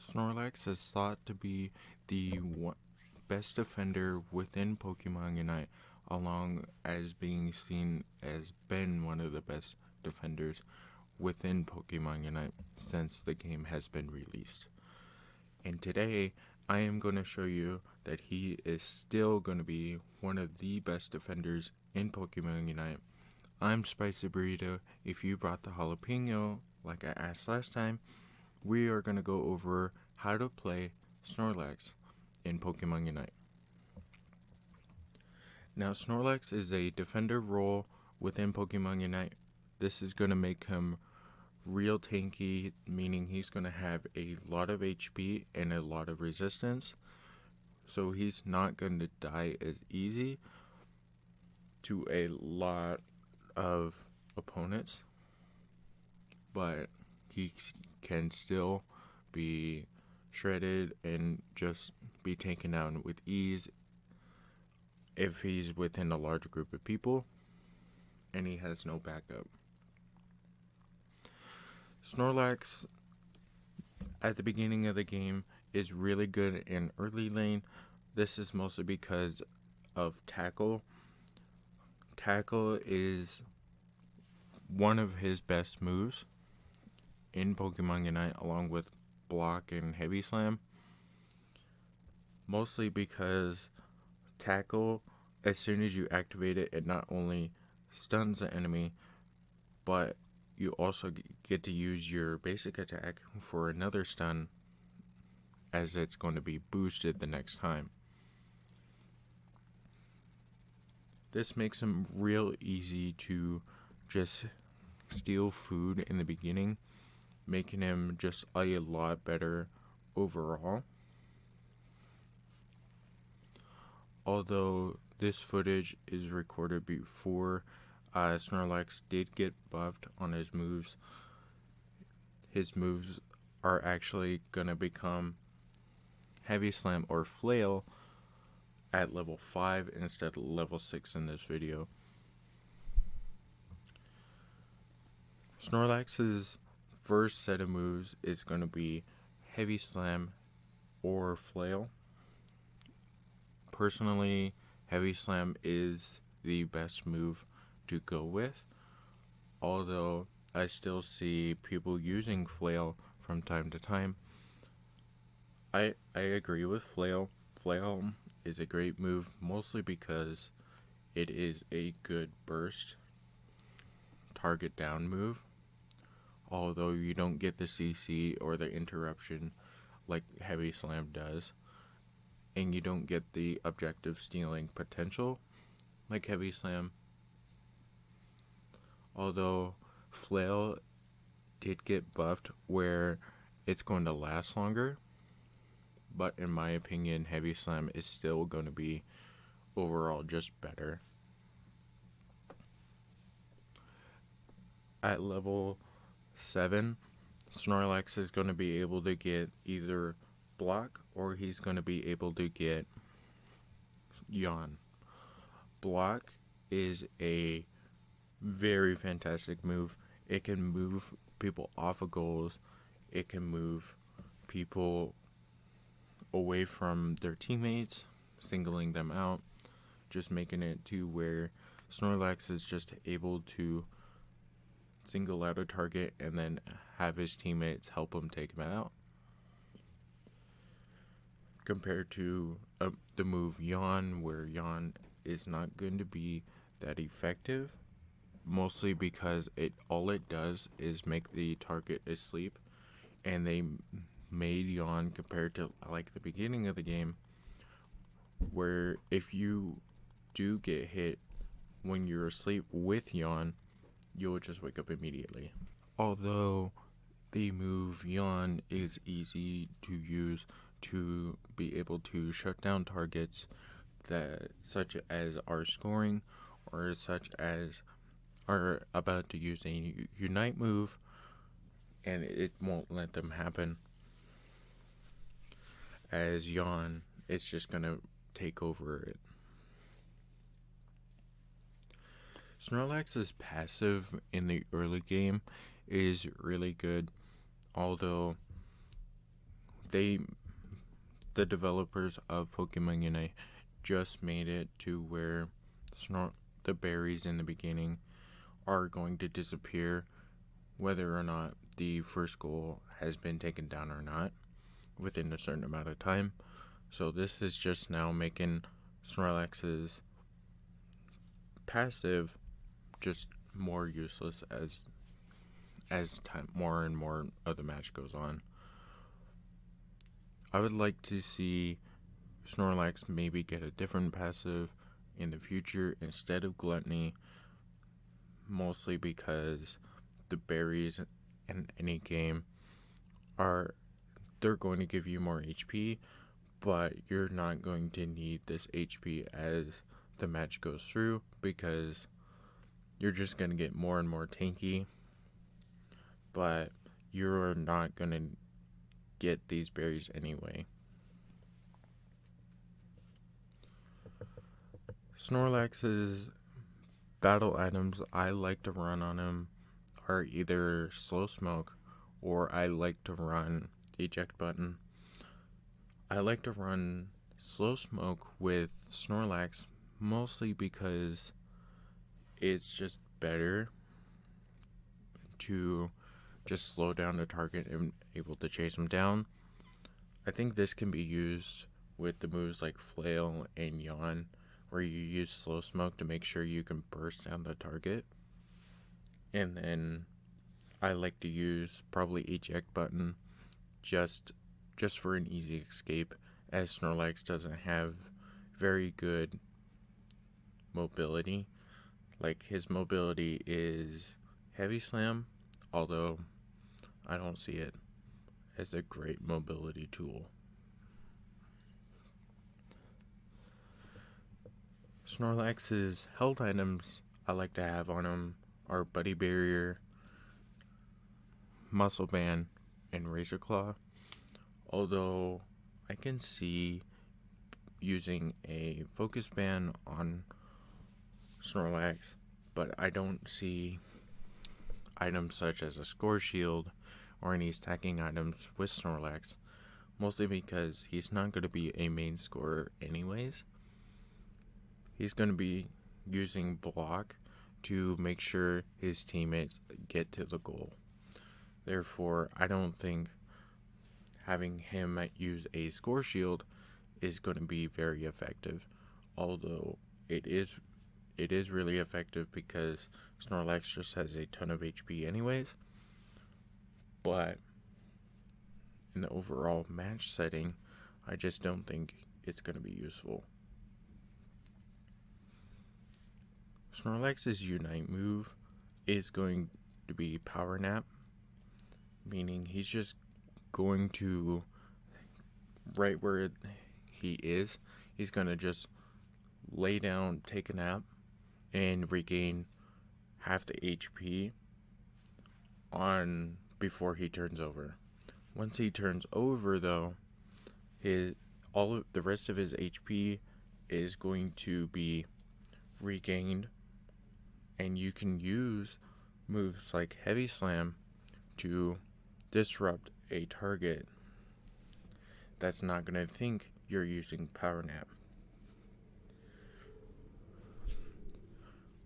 Snorlax is thought to be the best defender within Pokemon Unite, along as being seen as been one of the best defenders within Pokemon Unite since the game has been released. And today, I am going to show you that he is still going to be one of the best defenders in Pokemon Unite. I'm Spicy Burrito. If you brought the jalapeno, like I asked last time, we are going to go over how to play Snorlax in Pokemon Unite. Now, Snorlax is a defender role within Pokemon Unite. This is going to make him real tanky, meaning he's going to have a lot of HP and a lot of resistance. So he's not going to die as easy to a lot of opponents, but he can still be shredded and just be taken down with ease if he's within a large group of people and he has no backup. Snorlax at the beginning of the game is really good in early lane. This is mostly because of Tackle. Tackle is one of his best moves in Pokemon Unite, along with Block and Heavy Slam. Mostly because Tackle, as soon as you activate it, it not only stuns the enemy, but you also get to use your basic attack for another stun, as it's going to be boosted the next time. This makes him real easy to just steal food in the beginning, making him just a lot better overall. Although this footage is recorded before Snorlax did get buffed on his moves are actually going to become Heavy Slam or Flail at level 5 instead of level 6 in this video. Snorlax's first set of moves is going to be Heavy Slam or Flail. Personally, Heavy Slam is the best move to go with, although I still see people using Flail from time to time. I agree with Flail. Flail is a great move, mostly because it is a good burst target down move, although you don't get the CC or the interruption like Heavy Slam does, and you don't get the objective stealing potential like Heavy Slam. Although Flail did get buffed where it's going to last longer, but in my opinion, Heavy Slam is still going to be overall just better. At level 7, Snorlax is going to be able to get either Block or he's going to be able to get Yawn. Block is a very fantastic move. It can move people off of goals. It can move people away from their teammates, singling them out, just making it to where Snorlax is just able to single out a target and then have his teammates help him take him out. Compared to the move Yawn, where Yawn is not going to be that effective, mostly because all it does is make the target asleep, and they made Yawn compared to like the beginning of the game, where if you do get hit when you're asleep with Yawn, you'll just wake up immediately. Although the move Yawn is easy to use to be able to shut down targets that such as are scoring or such as are about to use a Unite move, and it won't let them happen, as Yawn is just going to take over it. Snorlax's passive in the early game is really good, although they the developers of Pokemon Unite just made it to where the berries in the beginning are going to disappear whether or not the first goal has been taken down or not within a certain amount of time. So this is just now making Snorlax's passive just more useless as time more and more of the match goes on. I would like to see Snorlax maybe get a different passive in the future instead of Gluttony, mostly because the berries in any game they're going to give you more HP, but you're not going to need this HP as the match goes through because you're just going to get more and more tanky, but you're not going to get these berries anyway. Snorlax's battle items I like to run on him are either Slow Smoke or I like to run Eject Button. I like to run Slow Smoke with Snorlax mostly because it's just better to just slow down the target and able to chase him down. I think this can be used with the moves like Flail and Yawn, where you use Slow Smoke to make sure you can burst down the target. And then I like to use probably Eject Button just for an easy escape, as Snorlax doesn't have very good mobility. Like, his mobility is Heavy Slam, although I don't see it as a great mobility tool. Snorlax's health items I like to have on him are Buddy Barrier, Muscle Band, and Razor Claw. Although I can see using a Focus Band on Snorlax, but I don't see items such as a Score Shield or any stacking items with Snorlax, mostly because he's not going to be a main scorer anyways. He's going to be using block to make sure his teammates get to the goal. Therefore, I don't think having him use a Score Shield is going to be very effective, although it is really effective because Snorlax just has a ton of HP anyways. But in the overall match setting, I just don't think it's going to be useful. Snorlax's Unite move is going to be Power Nap, meaning he's just going to, right where he is, he's going to just lay down, take a nap, and regain half the HP on before he turns over. Once he turns over, though, all of the rest of his HP is going to be regained, and you can use moves like Heavy Slam to disrupt a target that's not going to think you're using Power Nap.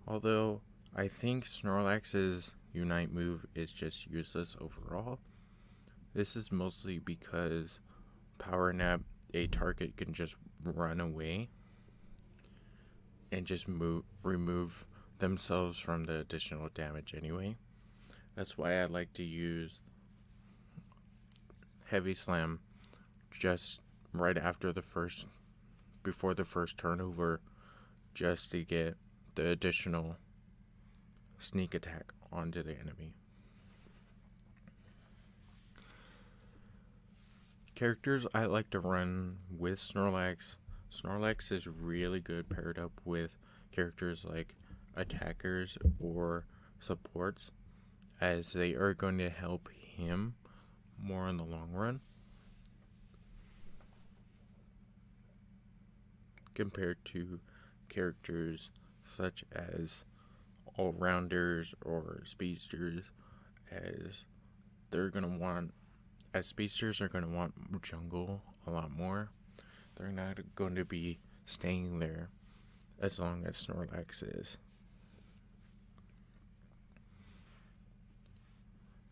Although I think Snorlax's Unite move is just useless overall, this is mostly because Power Nap, a target can just run away and just remove themselves from the additional damage anyway. That's why I like to use Heavy Slam just right after before the first turnover, just to get the additional sneak attack onto the enemy. Characters I like to run with Snorlax. Snorlax is really good paired up with characters like attackers or supports, as they are going to help him more in the long run compared to characters such as all-rounders or speedsters, as they're going to want as speedsters are going to want jungle a lot more. They're not going to be staying there as long as Snorlax is.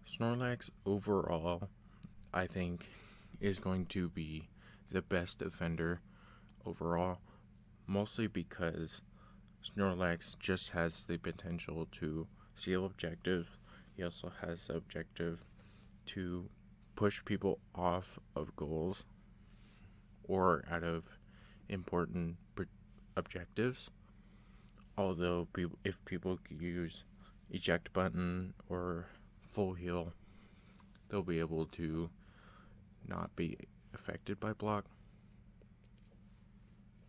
Snorlax overall, I think, is going to be the best defender overall, mostly because Snorlax just has the potential to steal objectives. He also has the objective to push people off of goals or out of important objectives. Although, if people use eject button or full heal, they'll be able to not be affected by block.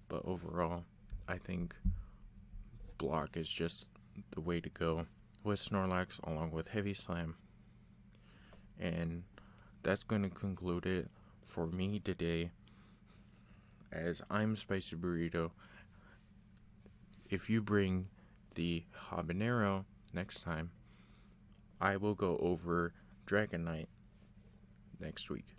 But overall, I think block is just the way to go with Snorlax along with Heavy Slam. And that's going to conclude it for me today, as I'm Spicy Burrito. If you bring the habanero next time, I will go over Dragon Knight next week.